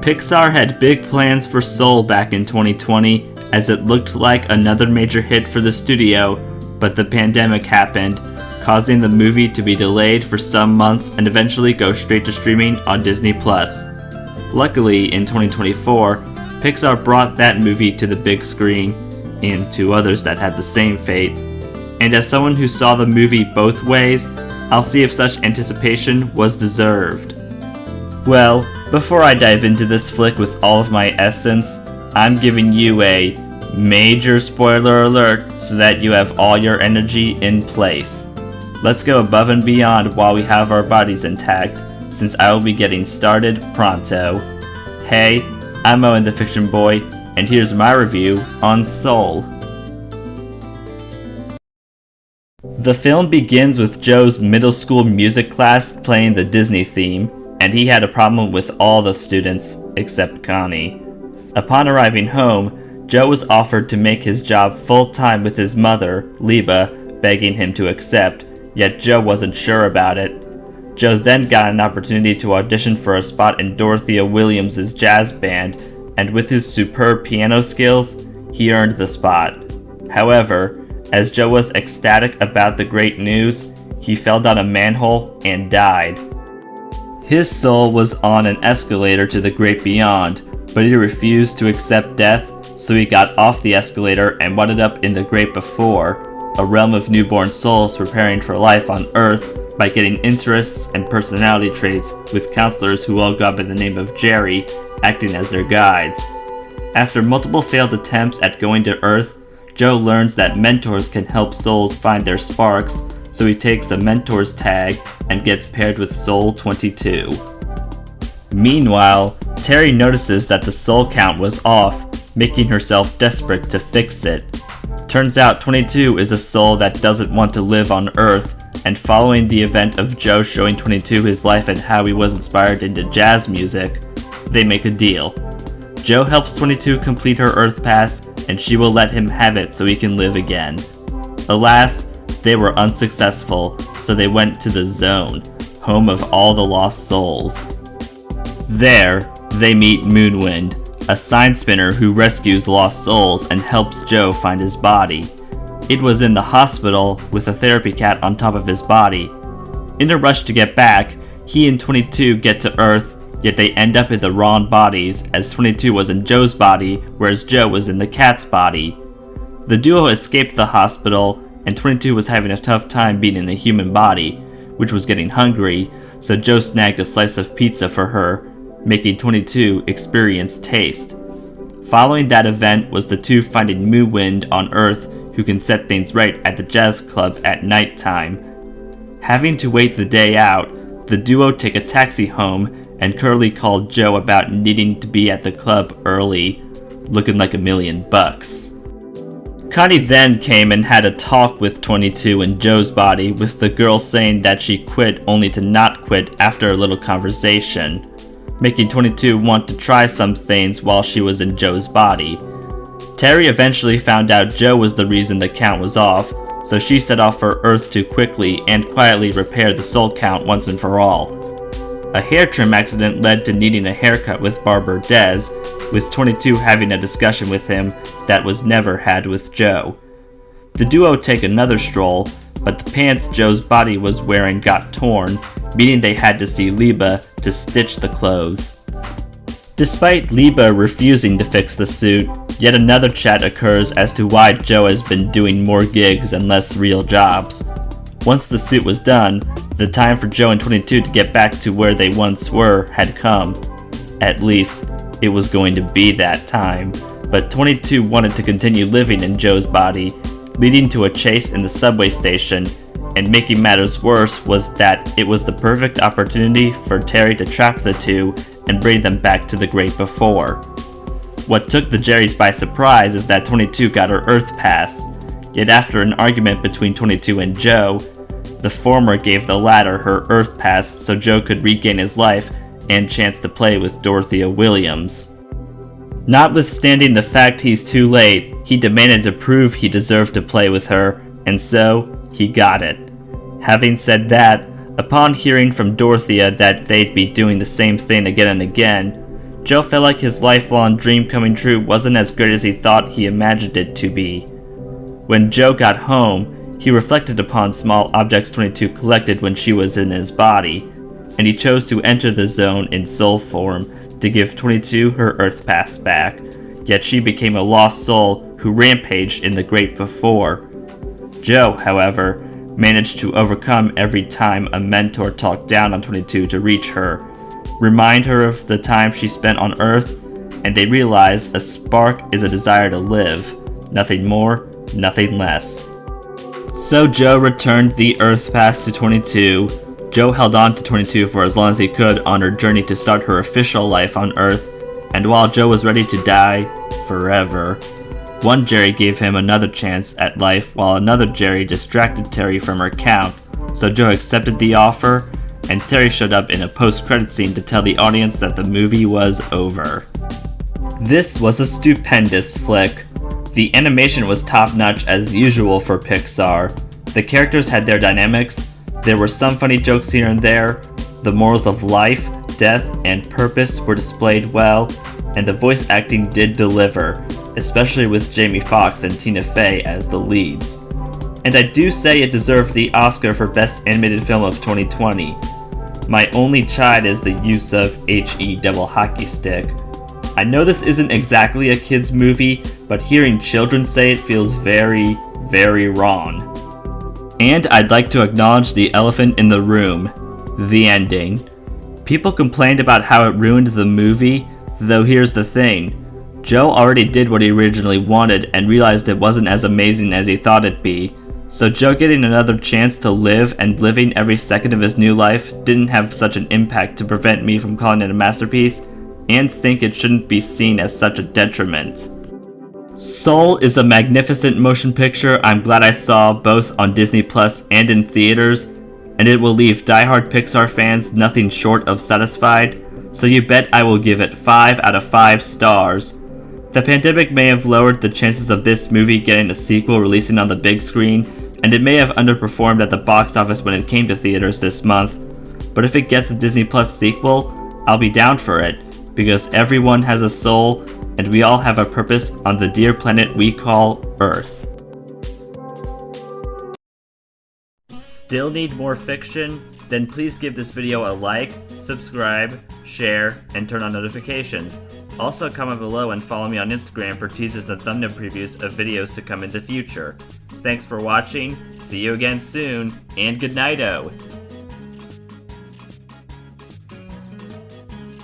Pixar had big plans for Soul back in 2020, as it looked like another major hit for the studio, but the pandemic happened, causing the movie to be delayed for some months and eventually go straight to streaming on Disney+. Luckily, in 2024, Pixar brought that movie to the big screen, and to others that had the same fate. And as someone who saw the movie both ways, I'll see if such anticipation was deserved. Well, before I dive into this flick with all of my essence, I'm giving you a major spoiler alert so that you have all your energy in place. Let's go above and beyond while we have our bodies intact, since I will be getting started pronto. Hey, I'm Owen the Fictionboy, and here's my review on Soul. The film begins with Joe's middle school music class playing the Disney theme, and he had a problem with all the students except Connie. Upon arriving home, Joe was offered to make his job full-time with his mother, Liba, begging him to accept, yet Joe wasn't sure about it. Joe then got an opportunity to audition for a spot in Dorothea Williams' jazz band, and with his superb piano skills, he earned the spot. However, as Joe was ecstatic about the great news, he fell down a manhole and died. His soul was on an escalator to the great beyond, but he refused to accept death, so he got off the escalator and wound up in the great before, a realm of newborn souls preparing for life on Earth by getting interests and personality traits with counselors who all go by the name of Jerry, acting as their guides. After multiple failed attempts at going to Earth, Joe learns that mentors can help souls find their sparks, so he takes a mentor's tag and gets paired with Soul 22. Meanwhile, Terry notices that the soul count was off, making herself desperate to fix it. Turns out 22 is a soul that doesn't want to live on Earth, and following the event of Joe showing 22 his life and how he was inspired into jazz music, they make a deal. Joe helps 22 complete her Earth Pass, and she will let him have it so he can live again. Alas, they were unsuccessful, so they went to the Zone, home of all the lost souls. There, they meet Moonwind, a sign spinner who rescues lost souls and helps Joe find his body. It was in the hospital with a therapy cat on top of his body. In a rush to get back, he and 22 get to Earth, yet they end up in the wrong bodies, as 22 was in Joe's body, whereas Joe was in the cat's body. The duo escaped the hospital, and 22 was having a tough time being in a human body, which was getting hungry, so Joe snagged a slice of pizza for her, making 22 experience taste. Following that event was the two finding Moonwind on Earth, who can set things right at the jazz club at nighttime. Having to wait the day out, the duo take a taxi home, and Curly called Joe about needing to be at the club early, looking like $1 million. Connie then came and had a talk with 22 in Joe's body, with the girl saying that she quit only to not quit after a little conversation, making 22 want to try some things while she was in Joe's body. Terry eventually found out Joe was the reason the count was off, so she set off for Earth to quickly and quietly repair the soul count once and for all. A hair trim accident led to needing a haircut with barber Dez, with 22 having a discussion with him that was never had with Joe. The duo take another stroll, but the pants Joe's body was wearing got torn, meaning they had to see Liba to stitch the clothes. Despite Liba refusing to fix the suit, yet another chat occurs as to why Joe has been doing more gigs and less real jobs. Once the suit was done, the time for Joe and 22 to get back to where they once were had come. At least, it was going to be that time, but 22 wanted to continue living in Joe's body, leading to a chase in the subway station, and making matters worse was that it was the perfect opportunity for Terry to trap the two and bring them back to the great before. What took the Jerrys by surprise is that 22 got her Earth Pass, yet after an argument between 22 and Joe, the former gave the latter her Earth Pass so Joe could regain his life and chance to play with Dorothea Williams. Notwithstanding the fact he's too late, he demanded to prove he deserved to play with her, and so he got it. Having said that, upon hearing from Dorothea that they'd be doing the same thing again and again, Joe felt like his lifelong dream coming true wasn't as good as he thought he imagined it to be. When Joe got home, he reflected upon small objects 22 collected when she was in his body, and he chose to enter the zone in soul form to give 22 her Earth Pass back, yet she became a lost soul who rampaged in the Great Before. Joe, however, managed to overcome every time a mentor talked down on 22 to reach her, remind her of the time she spent on Earth, and they realized a spark is a desire to live, nothing more, nothing less. So Joe returned the Earth Pass to 22. Joe held on to 22 for as long as he could on her journey to start her official life on Earth, and while Joe was ready to die forever, one Jerry gave him another chance at life while another Jerry distracted Terry from her count, so Joe accepted the offer, and Terry showed up in a post-credit scene to tell the audience that the movie was over. This was a stupendous flick. The animation was top-notch as usual for Pixar. The characters had their dynamics, there were some funny jokes here and there, the morals of life, death, and purpose were displayed well, and the voice acting did deliver, especially with Jamie Foxx and Tina Fey as the leads. And I do say it deserved the Oscar for Best Animated Film of 2020. My only chide is the use of HE double hockey stick. I know this isn't exactly a kid's movie, but hearing children say it feels very, very wrong. And I'd like to acknowledge the elephant in the room, the ending. People complained about how it ruined the movie, though here's the thing. Joe already did what he originally wanted and realized it wasn't as amazing as he thought it'd be, so Joe getting another chance to live and living every second of his new life didn't have such an impact to prevent me from calling it a masterpiece, and think it shouldn't be seen as such a detriment. Soul is a magnificent motion picture I'm glad I saw both on Disney Plus and in theaters, and it will leave die-hard Pixar fans nothing short of satisfied, so you bet I will give it 5 out of 5 stars. The pandemic may have lowered the chances of this movie getting a sequel releasing on the big screen, and it may have underperformed at the box office when it came to theaters this month, but if it gets a Disney Plus sequel, I'll be down for it, because everyone has a soul, and we all have a purpose on the dear planet we call Earth. Still need more fiction? Then please give this video a like, subscribe, share, and turn on notifications. Also comment below and follow me on Instagram for teasers and thumbnail previews of videos to come in the future. Thanks for watching, see you again soon, and good night-o!